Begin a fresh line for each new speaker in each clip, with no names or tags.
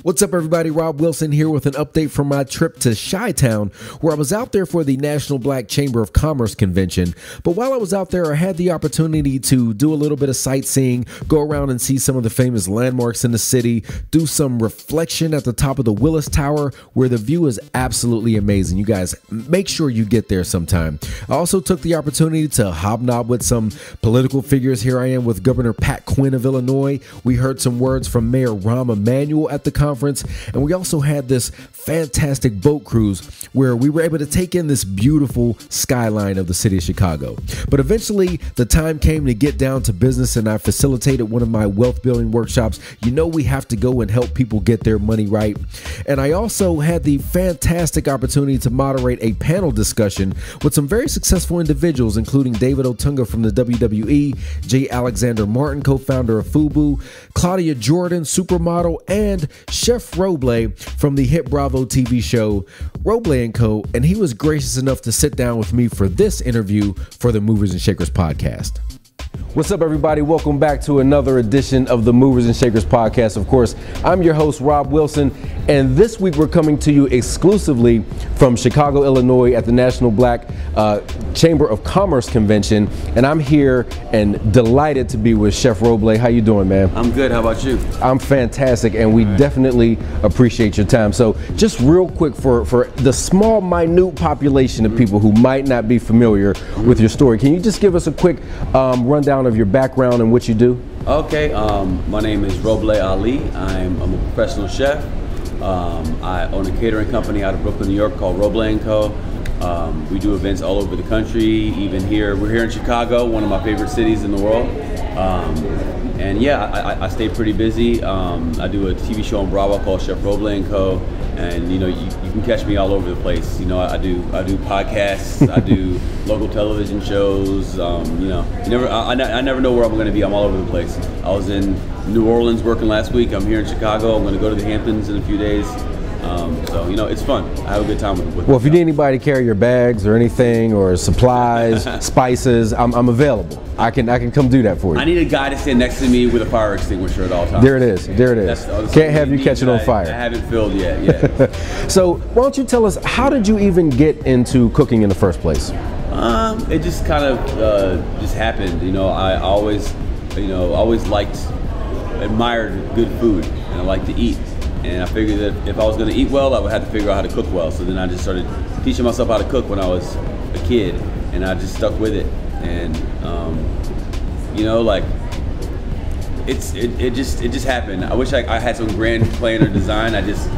What's up, everybody? Rob Wilson here with an update from my trip to Chi-Town, where I was out there for the National Black Chamber of Commerce convention. But while I was out there, I had the opportunity to do a little bit of sightseeing, go around and see some of the famous landmarks in the city, do some reflection at the top of the Willis Tower, where the view is absolutely amazing. You guys, make sure you get there sometime. I also took the opportunity to hobnob with some political figures. Here I am with Governor Pat Quinn of Illinois. We heard some words from Mayor Rahm Emanuel at the conference, and we also had this fantastic boat cruise where we were able to take in this beautiful skyline of the city of Chicago. But eventually the time came to get down to business, and I facilitated one of my wealth building workshops. You know, we have to go and help people get their money right. And I also had the fantastic opportunity to moderate a panel discussion with some very successful individuals, including David Otunga from the WWE, J. Alexander Martin, co-founder of FUBU, Claudia Jordan, supermodel, and Chef Roble from the hit Bravo TV show Roble Co. And he was gracious enough to sit down with me for this interview for the Movers and Shakers podcast. What's up, everybody? Welcome back to another edition of the Movers and Shakers podcast. Of course, I'm your host, Rob Wilson, and this week we're coming to you exclusively from Chicago, Illinois at the National Black Chamber of Commerce convention, and I'm here and delighted to be with Chef Roble. How you doing, man?
I'm good. How about you?
I'm fantastic, and we definitely appreciate your time. So just real quick, for the small, minute population of people who might not be familiar with your story, can you just give us a quick rundown of your background and what you do?
Okay, my name is Roble Ali. I'm a professional chef. I own a catering company out of Brooklyn, New York called Roble Co. We do events all over the country, even here. We're here in Chicago, one of my favorite cities in the world. And yeah, I stay pretty busy. I do a TV show on Bravo called Chef Roble Co. And you know, you can catch me all over the place. You know, I do podcasts, I do local television shows. You know, I never know where I'm going to be. I'm all over the place. I was in New Orleans working last week. I'm here in Chicago. I'm going to go to the Hamptons in a few days. So you know, it's fun. I have a good time with
Well, if you need anybody to carry your bags or anything, or supplies, spices, I'm available. I can come do that for you.
I need a guy to stand next to me with a fire extinguisher at all times.
There it is. There it is. Can't have you catch it on fire.
I haven't filled yet. Yeah.
So why don't you tell us, how did you even get into cooking in the first place?
It just kind of just happened. You know, I always admired good food, and I like to eat. And I figured that if I was going to eat well, I would have to figure out how to cook well. So then I just started teaching myself how to cook when I was a kid, and I just stuck with it. And you know, like it just happened. I wish I had some grand plan or design. I just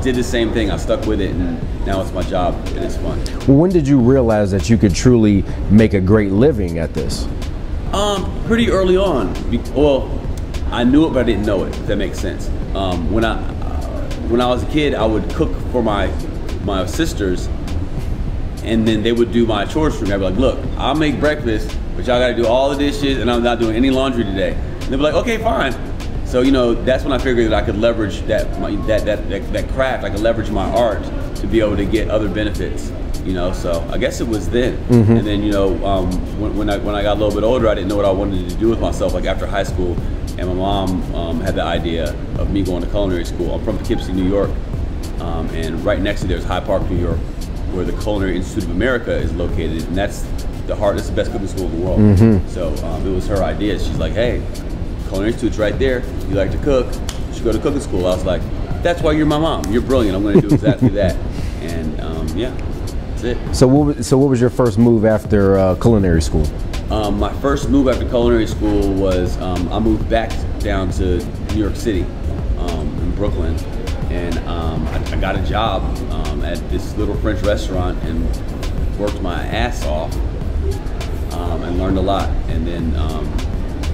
did the same thing. I stuck with it, and now it's my job, and it's fun.
Well, when did you realize that you could truly make a great living at this?
Pretty early on. Well, I knew it, but I didn't know it, if that makes sense. When I was a kid, I would cook for my sisters, and then they would do my chores for me. I'd be like, look, I'll make breakfast, but y'all gotta do all the dishes, and I'm not doing any laundry today. And they'd be like, okay, fine. So, you know, that's when I figured that I could leverage that craft. I could leverage my art to be able to get other benefits. You know, so I guess it was then. And then, you know, when I got a little bit older, I didn't know what I wanted to do with myself. Like after high school, and my mom had the idea of me going to culinary school. I'm from Poughkeepsie, New York, and right next to there's Hyde Park, New York, where the Culinary Institute of America is located, and that's the best cooking school in the world. So it was her idea. She's like, hey, Culinary Institute's right there. You like to cook, you should go to cooking school. I was like, that's why you're my mom. You're brilliant. I'm going to do exactly that. And yeah, that's it. So
what was your first move after culinary school?
My first move after culinary school was I moved back down to New York City, in Brooklyn, and I got a job at this little French restaurant and worked my ass off and learned a lot. And then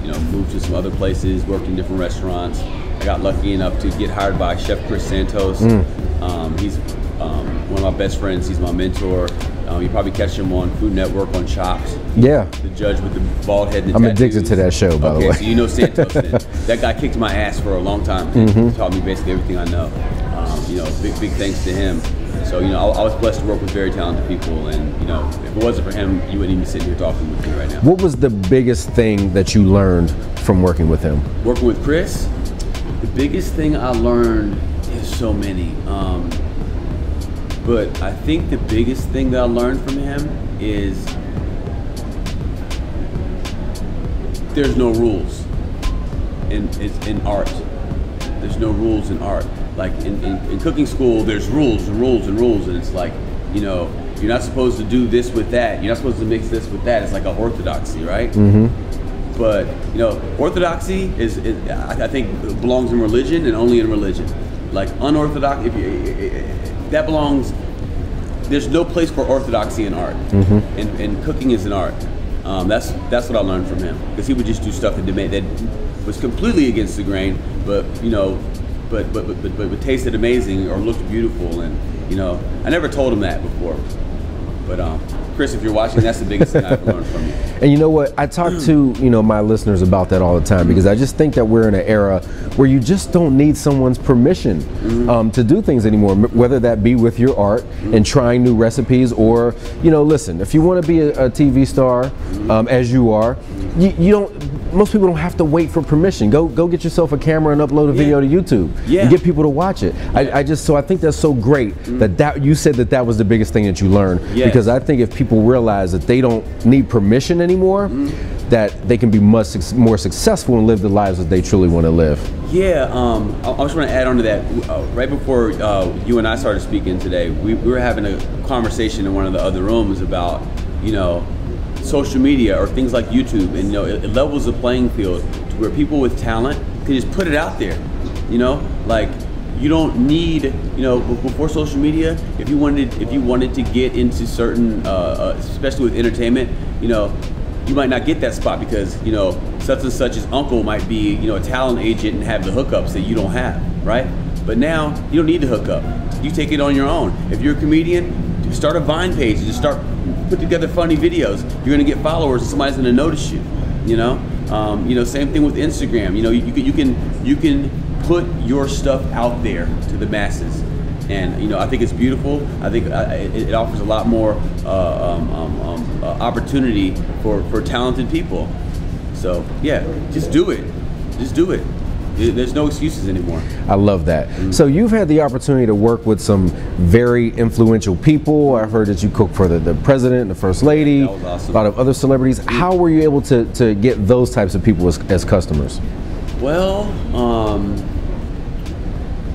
you know, moved to some other places, worked in different restaurants. I got lucky enough to get hired by Chef Chris Santos. He's one of my best friends. He's my mentor. You probably catch him on Food Network on Chopped. Yeah. The judge with the bald head and the
I'm addicted to that show, by the way.
Okay, so you know Santos then. That guy kicked my ass for a long time. He taught me basically everything I know. You know, big thanks to him. So, you know, I was blessed to work with very talented people, and, you know, if it wasn't for him, you wouldn't even be sitting here talking with me right now.
What was the biggest thing that you learned from working with him?
Working with Chris? The biggest thing I learned is so many. But I think the biggest thing that I learned from him is there's no rules in art. There's no rules in art. Like in cooking school, there's rules and rules and rules, and it's like, you know, you're not supposed to do this with that. You're not supposed to mix this with that. It's like an orthodoxy, right? Mm-hmm. But you know, orthodoxy is I think belongs in religion and only in religion. Like unorthodox, that belongs. There's no place for orthodoxy in art, and cooking is an art. That's what I learned from him, because he would just do stuff that was completely against the grain, but you know, but tasted amazing or looked beautiful, and you know, I never told him that before. But Chris, if you're watching, that's the biggest thing I've learned from you.
And you know what? I talk to, you know, my listeners about that all the time, because I just think that we're in an era where you just don't need someone's permission to do things anymore, whether that be with your art and trying new recipes, or, you know, listen, if you want to be a TV star, as you are, you don't. Most people don't have to wait for permission. Go get yourself a camera and upload a video to YouTube and get people to watch it. I think that's so great that you said that was the biggest thing that you learned, because I think if people realize that they don't need permission anymore, that they can be much more successful and live the lives that they truly want to live.
Yeah, I just want to add on to that. Right before you and I started speaking today, we were having a conversation in one of the other rooms about, you know, social media or things like YouTube, and you know, it levels the playing field to where people with talent can just put it out there. You know, like you don't need, you know, before social media, if you wanted to get into certain, especially with entertainment, you know, you might not get that spot because, you know, such and such's uncle might be, you know, a talent agent and have the hookups that you don't have, right? But now you don't need the hookup. You take it on your own. If you're a comedian, start a Vine page and just start put together funny videos. You're gonna get followers and somebody's gonna notice you. You know, same thing with Instagram. You know, you can put your stuff out there to the masses, and you know, I think it's beautiful. I think it offers a lot more opportunity for talented people. So yeah, just do it. Just do it. There's no excuses anymore.
I love that. So you've had the opportunity to work with some very influential people. I heard that you cooked for the president, the first lady,
that was awesome.
A lot of other celebrities. How were you able to get those types of people as customers?
Well, I'm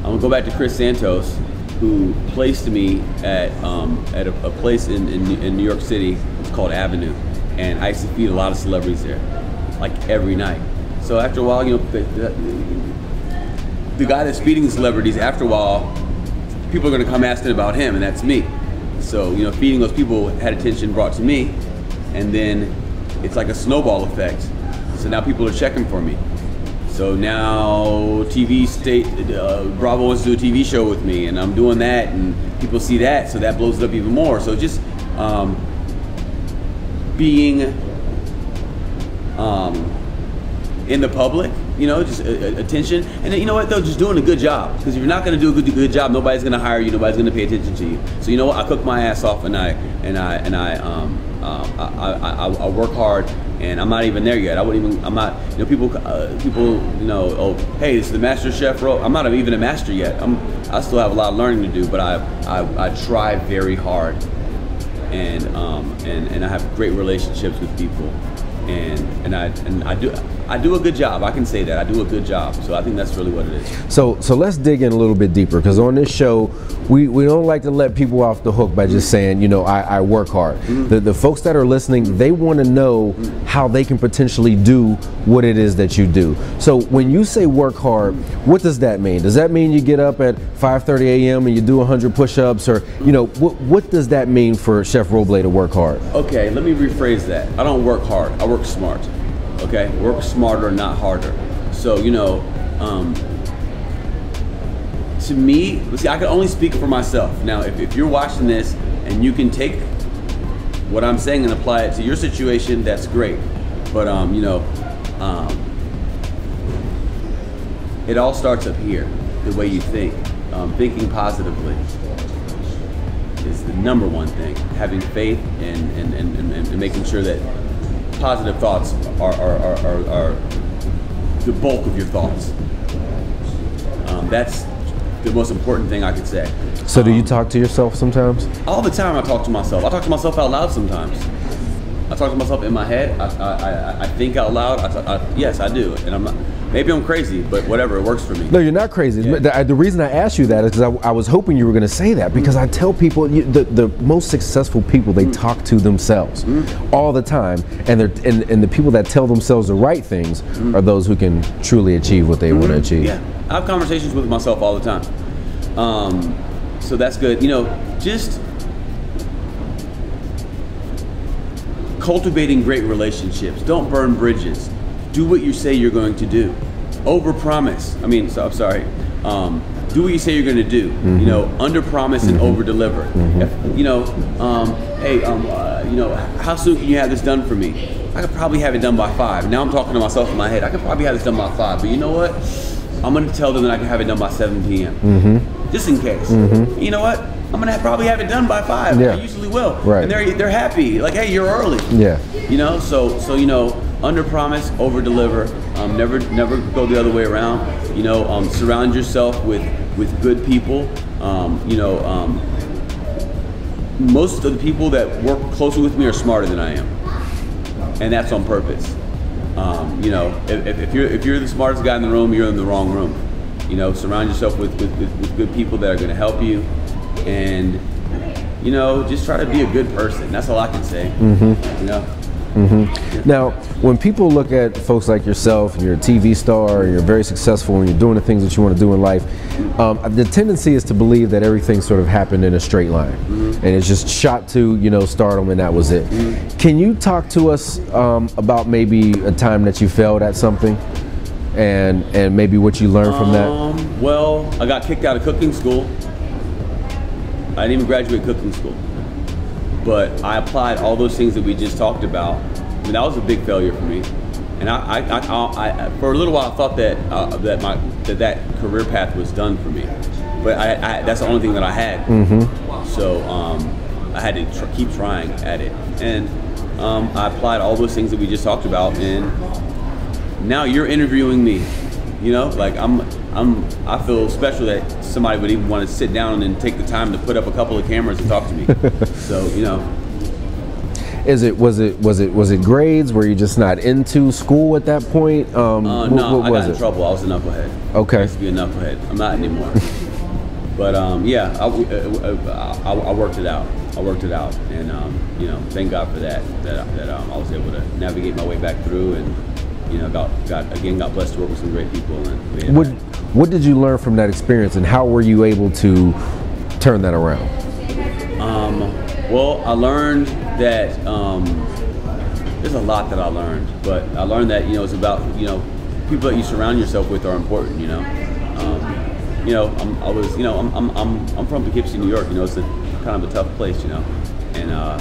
gonna go back to Chris Santos, who placed me at a place in New York City. It's called Avenue, and I used to feed a lot of celebrities there, like every night. So after a while, you know, the guy that's feeding the celebrities, after a while, people are going to come asking about him, and that's me. So, you know, feeding those people had attention brought to me, and then it's like a snowball effect. So now people are checking for me. So now Bravo wants to do a TV show with me, and I'm doing that, and people see that, so that blows it up even more. So just being in the public, you know, just attention, and then, you know what, though, just doing a good job. Because if you're not going to do a good job, nobody's going to hire you, nobody's going to pay attention to you. So you know what, I cook my ass off, and I work hard, and I'm not even there yet. I'm not, you know, people, you know, oh, hey, this is the master chef Roble. I'm not even a master yet. I still have a lot of learning to do, but I try very hard, and I have great relationships with people. And I do a good job. I can say that I do a good job. So I think that's really what it is. So
let's dig in a little bit deeper, because on this show we don't like to let people off the hook by just saying, you know, I work hard. The folks that are listening, they want to know how they can potentially do what it is that you do. So when you say work hard, what does that mean? Does that mean you get up at 5:30 a.m. and you do 100 push-ups, or you know, what does that mean for Chef Roble to work hard?
Okay, let me rephrase that. I don't work hard. I work smart. Okay, work smarter, not harder. So, you know, to me, see, I can only speak for myself. Now, if you're watching this and you can take what I'm saying and apply it to your situation, that's great. But, you know, it all starts up here, the way you think. Thinking positively is the number one thing. Having faith and making sure that positive thoughts are the bulk of your thoughts. That's the most important thing I could say.
So do you talk to yourself sometimes?
All the time I talk to myself. I talk to myself out loud sometimes. I talk to myself in my head. I think out loud. Yes, I do. And I'm not, maybe I'm crazy, but whatever, it works for me.
No, you're not crazy.
Yeah.
The reason I asked you that is because I was hoping you were going to say that, because I tell people, the most successful people, they talk to themselves all the time, and the people that tell themselves the right things are those who can truly achieve what they want to achieve.
Yeah, I have conversations with myself all the time. So that's good. You know, just cultivating great relationships. Don't burn bridges. Do what you say you're going to do. Overpromise. I'm sorry. Do what you say you're going to do. You know, underpromise and overdeliver. You know, how soon can you have this done for me? I could probably have it done by 5. Now I'm talking to myself in my head. I could probably have this done by 5. But you know what? I'm going to tell them that I can have it done by 7 p.m. Just in case. You know what? I'm gonna probably have it done by 5.
Yeah.
I usually will.
Right.
And they're happy. Like, hey, you're early.
Yeah.
You know, so you know, under promise, over deliver. Never go the other way around. You know, surround yourself with good people. You know, most of the people that work closely with me are smarter than I am, and that's on purpose. You know, if you're the smartest guy in the room, you're in the wrong room. You know, surround yourself with good people that are going to help you. And, you know, just try to be a good person. That's all I can say. You know?
Now, when people look at folks like yourself, you're a TV star, you're very successful, and you're doing the things that you want to do in life, the tendency is to believe that everything sort of happened in a straight line, and it's just shot to, you know, stardom, and that was it. Can you talk to us about maybe a time that you failed at something, and maybe what you learned from that?
Well, I got kicked out of cooking school. I didn't even graduate cooking school, but I applied all those things that we just talked about. I mean, that was a big failure for me, and I for a little while I thought that that career path was done for me, but that's the only thing that I had. So I had to keep trying at it, and I applied all those things that we just talked about, and now you're interviewing me. You know, like I feel special that somebody would even want to sit down and take the time to put up a couple of cameras and talk to me. So, you know.
Was it grades? Were you just not into school at that point?
No, I got in trouble. I was a knucklehead.
Okay.
I used to be a knucklehead. I'm not anymore. But yeah, I worked it out. And you know, thank God for that. I was able to navigate my way back through, and you know, got blessed to work with some great people. And
what did you learn from that experience, and how were you able to turn that around?
Well, I learned that there's a lot that I learned, but I learned that, you know, it's about, you know, people that you surround yourself with are important. You know, I'm from Poughkeepsie, New York. You know, it's a kind of a tough place. You know, and I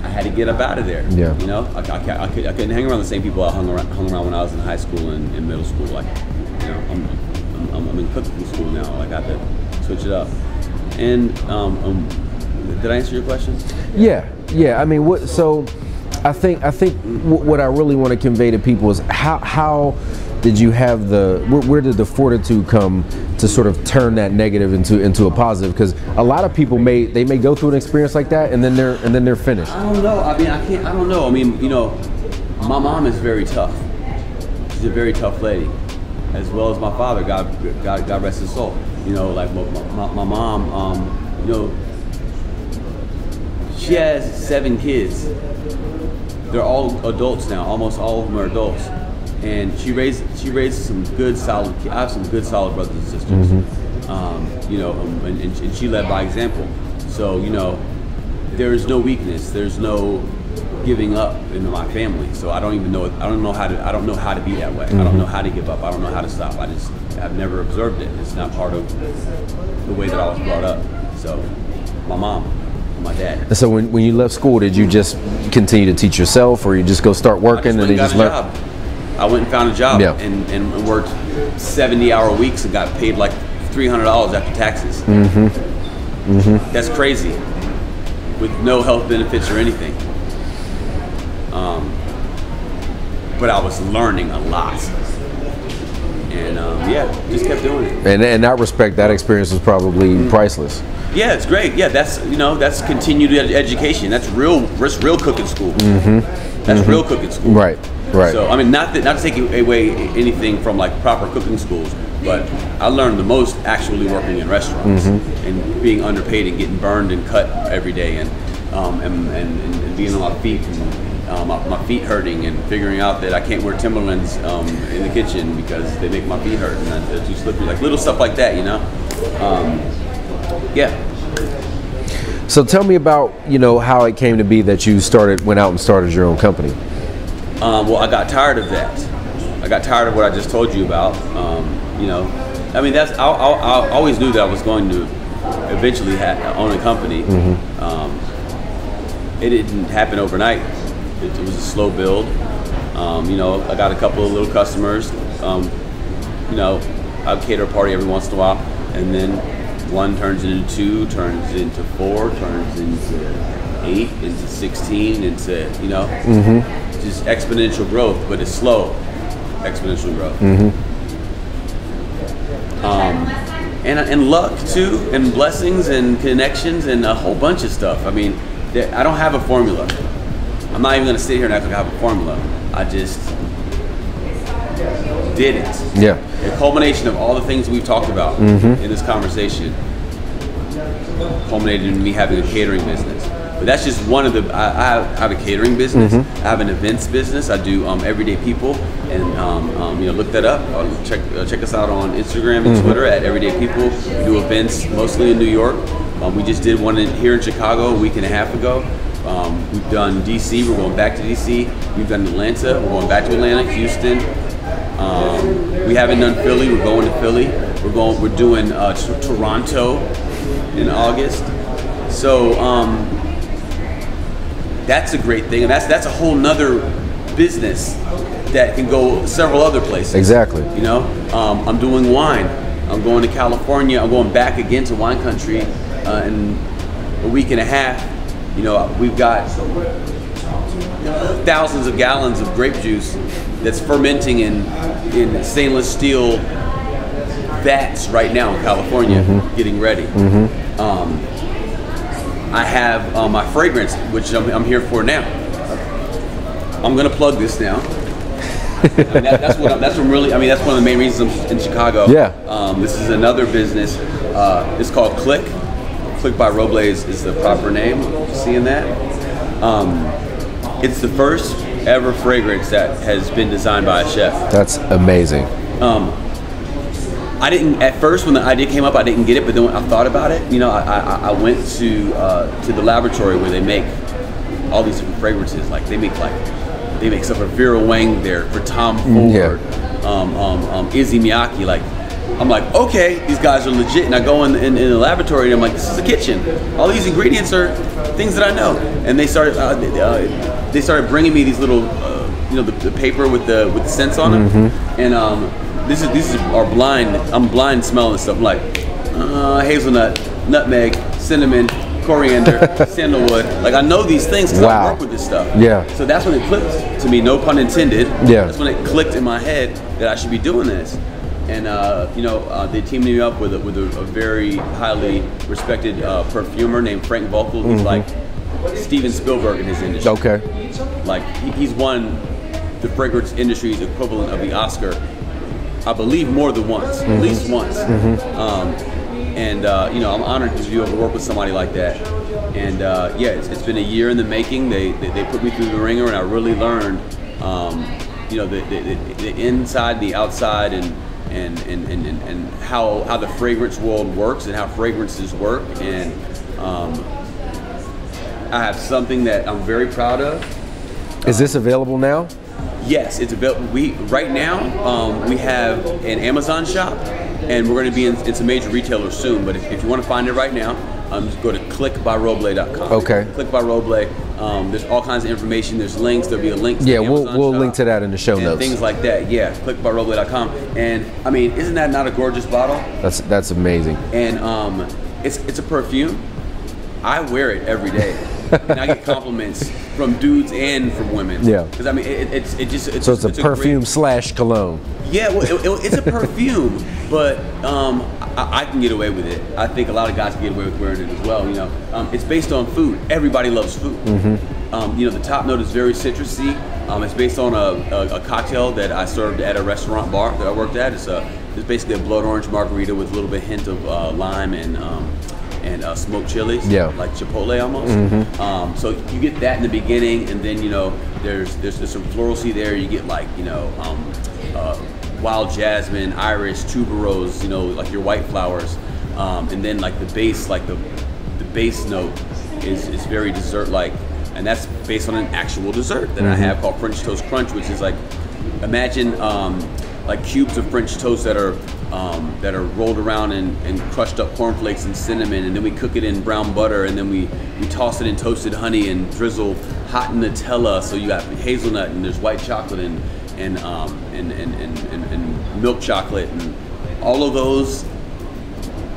had to get up out of there. Yeah. You know, I couldn't hang around the same people I hung around when I was in high school and in middle school. Like, you know, I'm in cooking school now. I got to switch it up. And did I answer your question?
Yeah. I mean, I think what I really want to convey to people is how did you have where did the fortitude come to sort of turn that negative into a positive? Because a lot of people may go through an experience like that and then they're finished.
I don't know. I mean, I don't know. I mean, you know, my mom is very tough. She's a very tough lady, as well as my father. God rest his soul. You know, like my mom. You know, she has 7 kids. They're all adults now. Almost all of them are adults. And she raised some good solid. I have some good solid brothers and sisters. You know, and she led by example. So, you know, there is no weakness. There's no giving up in my family. So I don't know how to be that way. I don't know how to give up. I don't know how to stop. I've never observed it. It's not part of the way that I was brought up. So my mom, my dad.
So when you left school, did you just continue to teach yourself, or you just go start working and then just learn?
I went and found a job and worked 70-hour weeks and got paid like $300 after taxes. That's crazy, with no health benefits or anything. But I was learning a lot. And yeah, just kept doing it.
And in that respect, that experience was probably priceless.
Yeah, it's great. Yeah, that's continued education. That's real cooking school. That's real cooking school.
Right.
So I mean, not to take away anything from like proper cooking schools, but I learned the most actually working in restaurants and being underpaid and getting burned and cut every day, and being on my feet and my feet hurting, and figuring out that I can't wear Timberlands in the kitchen because they make my feet hurt and they're too slippery. Like little stuff like that, you know. Yeah.
So tell me about, how it came to be that you went out and started your own company.
Well, I got tired of that. I got tired of what I just told you about. I mean, I always knew that I was going to eventually own a company. It didn't happen overnight. It was a slow build. I got a couple of little customers. I'd cater a party every once in a while, and then one turns into 2, turns into 4, turns into 8, into 16, into just exponential growth, but it's slow exponential growth. And luck too, and blessings and connections and a whole bunch of stuff. I mean, I don't have a formula. I'm not even going to sit here and act like I have a formula. I just did it.
Yeah.
The culmination of all the things we've talked about in this conversation culminated in me having a catering business. But that's just one of the. I have a catering business. I have an events business. I do Everyday People, and look that up. Check us out on Instagram and Twitter at Everyday People. We do events mostly in New York. We just did one here in Chicago a week and a half ago. We've done DC. We're going back to DC. We've done Atlanta. We're going back to Atlanta, Houston. We haven't done Philly. We're going to Philly. We're doing Toronto in August. So that's a great thing, and that's a whole nother business that can go several other places.
Exactly.
I'm doing wine. I'm going to California. I'm going back again to wine country in a week and a half. We've got thousands of gallons of grape juice that's fermenting in stainless steel vats right now in California, getting ready. I have my fragrance, which I'm here for now. I'm gonna plug this now. That's one of the main reasons I'm in Chicago.
Yeah.
This is another business. It's called Click. Click by Roble is the proper name. Seeing that? It's the first ever fragrance that has been designed by a chef.
That's amazing.
I didn't at first when the idea came up. I didn't get it, but then when I thought about it, I went to the laboratory where they make all these different fragrances. Like they make stuff for Vera Wang there, for Tom Ford, Izzy Miyake. Like I'm like, okay, these guys are legit. And I go in the laboratory and I'm like, this is a kitchen. All these ingredients are things that I know. And they started bringing me these little the paper with the scents on them, and These are blind. I'm blind smelling this stuff. I'm like hazelnut, nutmeg, cinnamon, coriander, sandalwood. Like I know these things because I work with this stuff. Yeah. So that's when it clicked to me. No pun intended.
Yeah.
That's when it clicked in my head that I should be doing this. And they teamed me up with a very highly respected perfumer named Frank Volkl. He's like Steven Spielberg in his industry.
Okay.
Like he's won the fragrance industry's equivalent of the Oscar. I believe more than once, at least once. I'm honored to be able to work with somebody like that. And it's been a year in the making. They put me through the ringer, and I really learned, the inside, the outside, and how the fragrance world works and how fragrances work. And I have something that I'm very proud of.
Is this available now?
Yes, it's available. Right now we have an Amazon shop, and we're going to be in some major retailers soon. But if you want to find it right now, just go to clickbyroble.com.
Okay.
Click by Roble. There's all kinds of information. There's links. There'll be a link. To the
we'll
shop
link to that in the show notes.
Things like that. Yeah, clickbyroble.com. And I mean, isn't that not a gorgeous bottle?
That's amazing.
And it's a perfume. I wear it every day. and I get compliments from dudes and from women.
Yeah.
Because I mean, it's
So it's a perfume slash cologne.
Yeah, well, it's a perfume, but I can get away with it. I think a lot of guys can get away with wearing it as well. You know, it's based on food. Everybody loves food. You know, the top note is very citrusy. It's based on a cocktail that I served at a restaurant bar that I worked at. It's basically a blood orange margarita with a little bit hint of lime and smoked chilies, like Chipotle almost. So you get that in the beginning, and then you know there's some floralcy there. You get like wild jasmine, Irish, tuberose, you know, like your white flowers, and then like the base note is very dessert-like, and that's based on an actual dessert that I have called French Toast Crunch, which is like, imagine like cubes of French toast that are rolled around and crushed up cornflakes and cinnamon, and then we cook it in brown butter, and then we toss it in toasted honey and drizzle hot Nutella. So you got hazelnut and there's white chocolate and milk chocolate, and all of those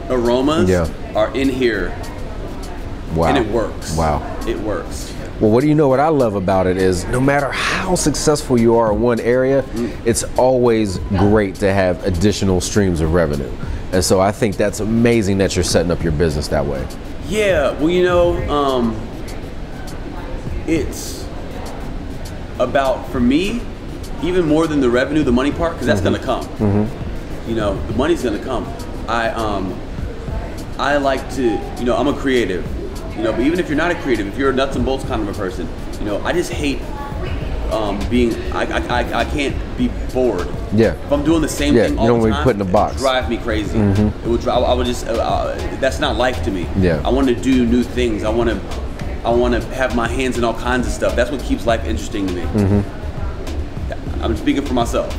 aromas are in here.
Wow.
And it works.
Wow.
It works.
Well, what do you know? What I love about it is no matter how successful you are in one area, it's always great to have additional streams of revenue. And so I think that's amazing that you're setting up your business that way.
Yeah, well, you know, it's about, for me, even more than the revenue, the money part, because that's gonna come. You know, the money's gonna come. I like to, you know, I'm a creative. You know, but even if you're not a creative, if you're a nuts and bolts kind of a person, you know, I just hate being. I can't be bored.
Yeah.
If I'm doing the same thing all the time,
you don't want to be put in a box.
It drive me crazy. It would. I would just. That's not life to me.
Yeah.
I want to do new things. I want to have my hands in all kinds of stuff. That's what keeps life interesting to me. I'm speaking for myself.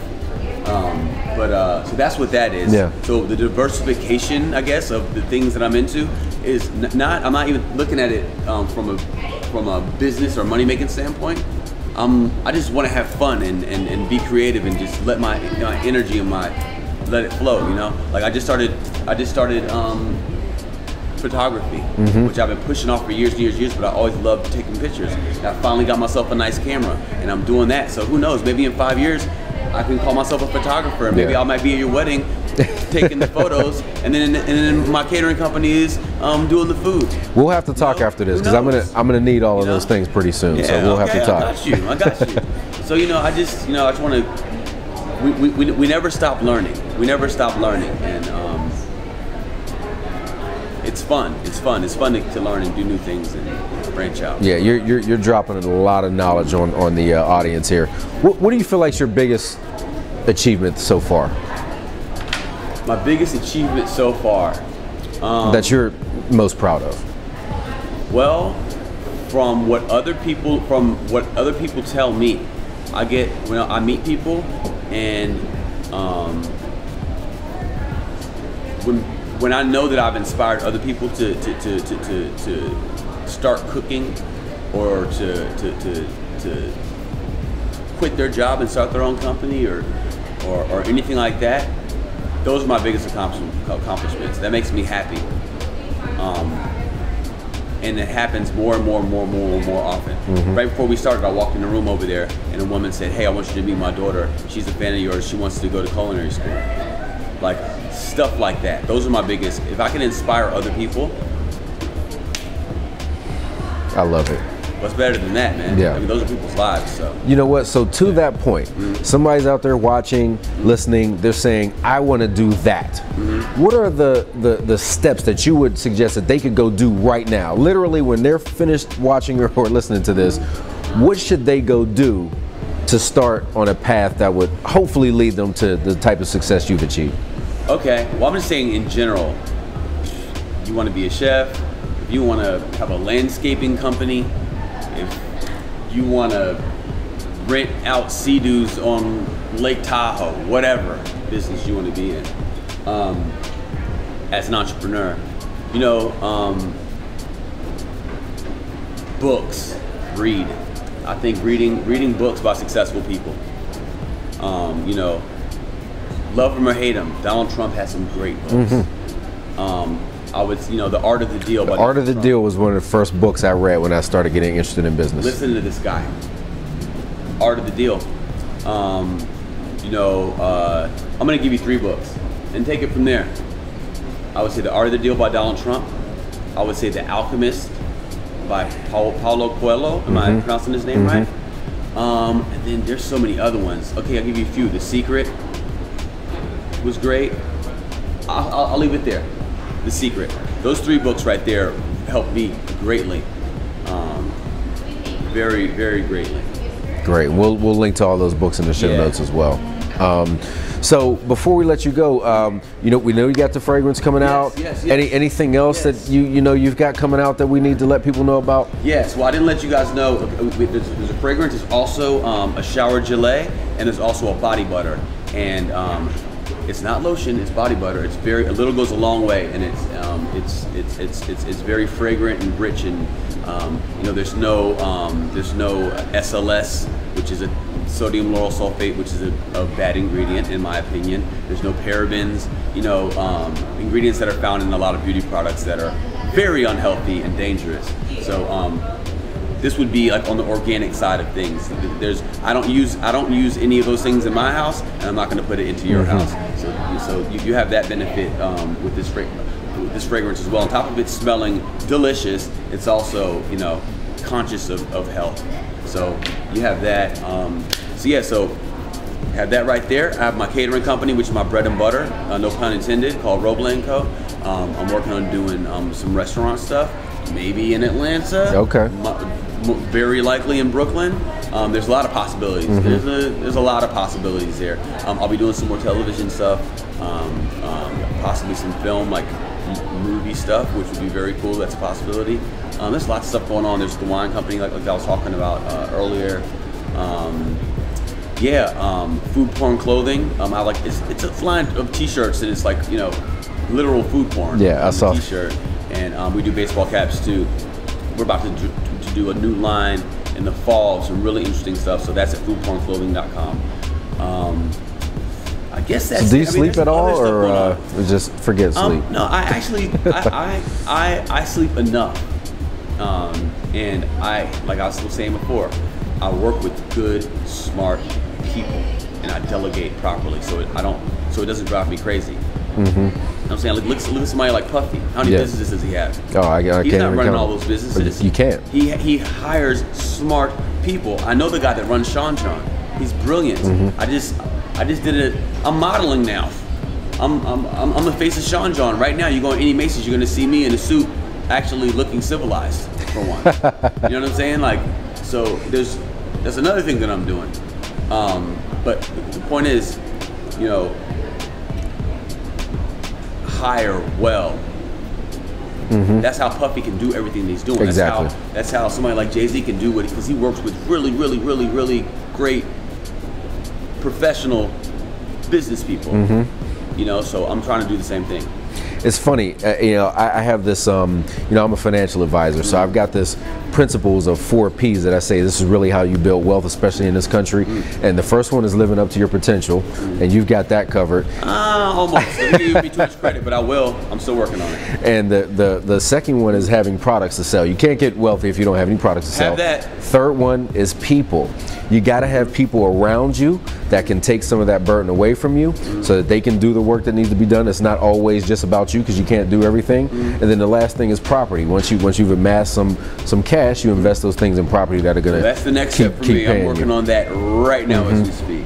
So that's what that is.
Yeah.
So the diversification, I guess, of the things that I'm into is not. I'm not even looking at it from a business or money making standpoint. I just want to have fun and be creative and just let my energy and let it flow. You know, like I just started photography, which I've been pushing off for years and years, but I always loved taking pictures. And I finally got myself a nice camera, and I'm doing that. So who knows? Maybe in 5 years, I can call myself a photographer, and maybe I might be at your wedding, taking the photos, and then my catering company is doing the food.
We'll have to talk after this because I'm gonna need all of those things pretty soon.
Yeah,
so we'll have to talk.
I got you. So you know, I just want to. We never stop learning. We never stop learning, and it's fun. It's fun. It's fun to learn and do new things and branch out.
Yeah, you're dropping a lot of knowledge on the audience here. What do you feel like your biggest achievement so far?
My biggest achievement so far.
That you're most proud of?
Well, from what other people tell me, I get when I meet people, and when I know that I've inspired other people to start cooking or to quit their job and start their own company or anything like that, those are my biggest accomplishments. That makes me happy. And it happens more and more often. Right before we started, I walked in the room over there, and a woman said, "Hey, I want you to meet my daughter. She's a fan of yours. She wants to go to culinary school." Like stuff like that. Those are my biggest. If I can inspire other people,
I love it.
What's better than that, man?
Yeah.
I mean, those are people's lives. So
you know what? So to that point, somebody's out there watching, listening. They're saying, "I want to do that." What are the steps that you would suggest that they could go do right now? Literally, when they're finished watching or listening to this, what should they go do to start on a path that would hopefully lead them to the type of success you've achieved?
Okay. Well, I'm just saying in general. You want to be a chef. If you want to have a landscaping company. If you want to rent out Sea-Doos on Lake Tahoe, whatever business you want to be in, as an entrepreneur, you know, books, read. I think reading books by successful people. You know, love them or hate them, Donald Trump has some great books. I would, The Art of the Deal.
The Art of the Deal was one of the first books I read when I started getting interested in business.
Listen to this guy. Art of the Deal. I'm going to give you 3 books and take it from there. I would say The Art of the Deal by Donald Trump. I would say The Alchemist by Paulo Coelho. Am I pronouncing his name right? And then there's so many other ones. Okay, I'll give you a few. The Secret was great. I'll leave it there. The Secret. Those 3 books right there helped me greatly. Very, very greatly.
Great. We'll link to all those books in the show notes as well. So before we let you go, we know you got the fragrance coming out.
Yes.
Anything else that you've got coming out that we need to let people know about?
Yes. Well, I didn't let you guys know. There's a fragrance. There's also a shower gelée, and there's also a body butter. And it's not lotion. It's body butter. It's a little goes a long way, and it's very fragrant and rich, and there's no SLS, which is a sodium lauryl sulfate, which is a bad ingredient in my opinion. There's no parabens, ingredients that are found in a lot of beauty products that are very unhealthy and dangerous. So this would be like on the organic side of things. I don't use any of those things in my house, and I'm not going to put it into your house. So you have that benefit with this fragrance as well. On top of it smelling delicious, it's also conscious of health. So you have that. So have that right there. I have my catering company, which is my bread and butter, no pun intended, called Roble Co. I'm working on doing some restaurant stuff, maybe in Atlanta.
Okay.
Very likely in Brooklyn. There's a lot of possibilities. There's a lot of possibilities there. I'll be doing some more television stuff, possibly some film, like movie stuff, which would be very cool. That's a possibility. There's lots of stuff going on. There's the wine company, like I was talking about earlier. Food porn clothing. It's a line of T-shirts, and it's like literal food porn.
Yeah, I saw.
T-shirt, and we do baseball caps too. We're about to do a new line in the fall, some really interesting stuff. So that's at foodpornclothing.com. I guess that's.
So do you sleep at all, or just forget sleep?
No, I actually I sleep enough, and like I was saying before, I work with good, smart people, and I delegate properly, so it doesn't drive me crazy. I'm saying, look at somebody like Puffy. How many businesses does he have?
Oh, I can't
He's not running
count.
all those businesses.
You can't.
He hires smart people. I know the guy that runs Sean. He's brilliant. I just did it. I'm modeling now. I'm the face of Sean right now. You go in any Macy's, you're gonna see me in a suit, actually looking civilized for one. You know what I'm saying? Like, so that's another thing that I'm doing. But the point is, hire well. That's how Puffy can do everything he's doing.
Exactly.
That's how somebody like Jay-Z can do it, because he works with really, really, really, really great professional business people. So I'm trying to do the same thing.
It's funny, I have this, I'm a financial advisor, so I've got this principles of 4 P's that I say this is really how you build wealth, especially in this country. And the first one is living up to your potential, and you've got that covered.
Almost. It would be too much credit, but I will. I'm still working on it.
And the second one is having products to sell. You can't get wealthy if you don't have any products to sell.
Have that.
Third one is people. You got to have people around you that can take some of that burden away from you, so that they can do the work that needs to be done. It's not always just about you, because you can't do everything. And then the last thing is property. Once you've amassed some cash, you invest those things in property that are going to
that's the next step for me. I'm working on that right now as we speak.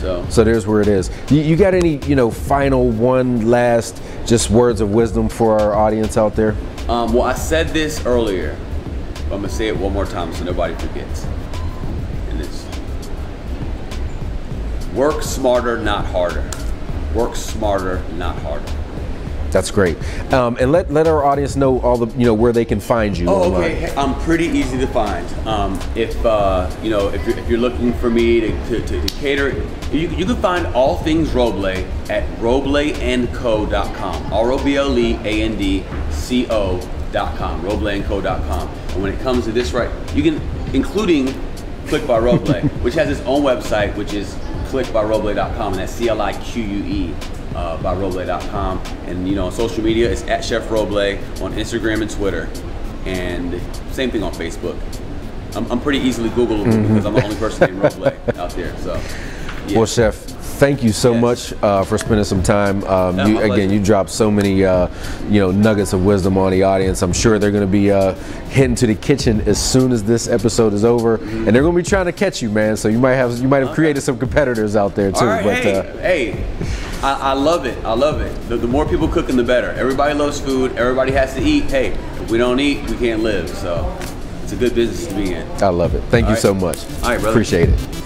So there's
where it is. You got any final one last just words of wisdom for our audience out there?
Well, I said this earlier, but I'm gonna say it one more time so nobody forgets. And it's work smarter, not harder. Work smarter, not harder.
That's great. And let our audience know all the where they can find you.
Okay. I'm pretty easy to find. If you're looking for me to cater, you can find all things Roble at robleandco.com. ROBLEANDCO.com. Robleandco.com. And when it comes to this, right, you can, including Click by Roble, which has its own website, which is clickbyroble.com, and that's CLIQUE. by Roble.com. And on social media, it's at Chef Roble on Instagram and Twitter, and same thing on Facebook. I'm pretty easily Googleable because I'm the only person named Roble out there. So, yeah.
Well, Chef, thank you so much for spending some time. You dropped so many nuggets of wisdom on the audience. I'm sure they're going to be heading to the kitchen as soon as this episode is over, and they're going to be trying to catch you, man. So you might have created some competitors out there too.
All right, I love it. I love it. The more people cooking, the better. Everybody loves food. Everybody has to eat. Hey, if we don't eat, we can't live. So it's a good business to be in.
I love it. Thank you so much.
All right, brother.
Appreciate it.